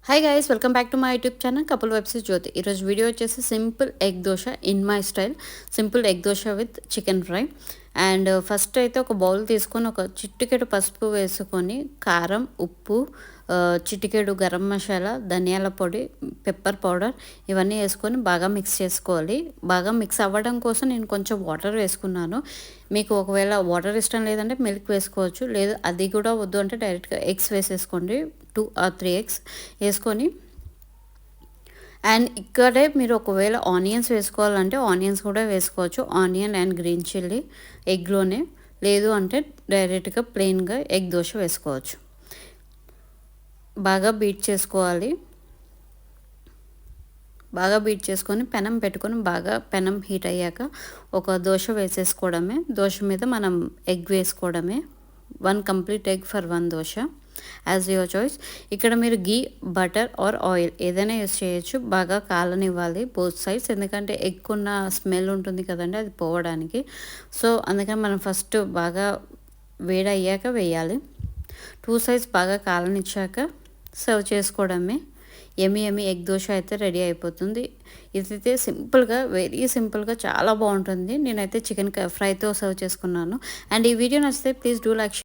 Hi guys, welcome back to my YouTube channel couple webs Jyothi. ఈరోజు video వచ్చేసి simple egg dosa in my style. Simple egg dosa with chicken fry. And first అయితే ఒక bowl తీసుకొని ఒక చిటికెడు పసుపు వేసుకొని కారం, ఉప్పు, చిటికెడు గరం మసాలా, ధనియాల పొడి, పెప్పర్ పౌడర్ ఇవన్నీ వేసుకొని బాగా మిక్స్ చేసుకోవాలి. బాగా మిక్స్ అవ్వడం కోసం నేను కొంచెం వాటర్ వేసుకున్నాను. మీకు ఒకవేళ వాటర్ ఇష్టం లేదంటే మిల్క్ వేసుకోవచ్చు, లేదు అది కూడా వద్దు అంటే డైరెక్ట్గా ఎగ్స్ వేసేసుకోండి. 2 or 3 ఎగ్స్ వేసుకొని, అండ్ ఇక్కడే మీరు ఒకవేళ ఆనియన్స్ వేసుకోవాలంటే ఆనియన్స్ కూడా వేసుకోవచ్చు. ఆనియన్ అండ్ గ్రీన్ చిల్లీ ఎగ్లోనే, లేదు అంటే డైరెక్ట్గా ప్లెయిన్గా ఎగ్ దోశ వేసుకోవచ్చు. బాగా బీట్ చేసుకోవాలి. బాగా బీట్ చేసుకొని పెనం పెట్టుకొని బాగా పెనం హీట్ అయ్యాక ఒక దోశ వేసేసుకోవడమే. దోశ మీద మనం ఎగ్ వేసుకోవడమే. 1 complete egg for 1 dosa, as your choice. ఇక్కడ మీరు గీ, బటర్ ఆర్ ఆయిల్ ఏదైనా యూస్ చేయొచ్చు. బాగా కాలనివ్వాలి బోత్ సైడ్స్, ఎందుకంటే ఎగ్ ఉన్న స్మెల్ ఉంటుంది కదండి, అది పోవడానికి. సో అందుకని మనం ఫస్ట్ బాగా వేడయ్యాక వేయాలి. 2 సైడ్స్ బాగా కాలనిచ్చాక సర్వ్ చేసుకోవడమే. ఎమి ఎగ్ దోశ అయితే రెడీ అయిపోతుంది. ఇదైతే సింపుల్గా, వెరీ సింపుల్గా చాలా బాగుంటుంది. నేనైతే చికెన్ ఫ్రైతో సర్వ్ చేసుకున్నాను. అండ్ ఈ వీడియో నచ్చితే ప్లీజ్ డూ లైక్.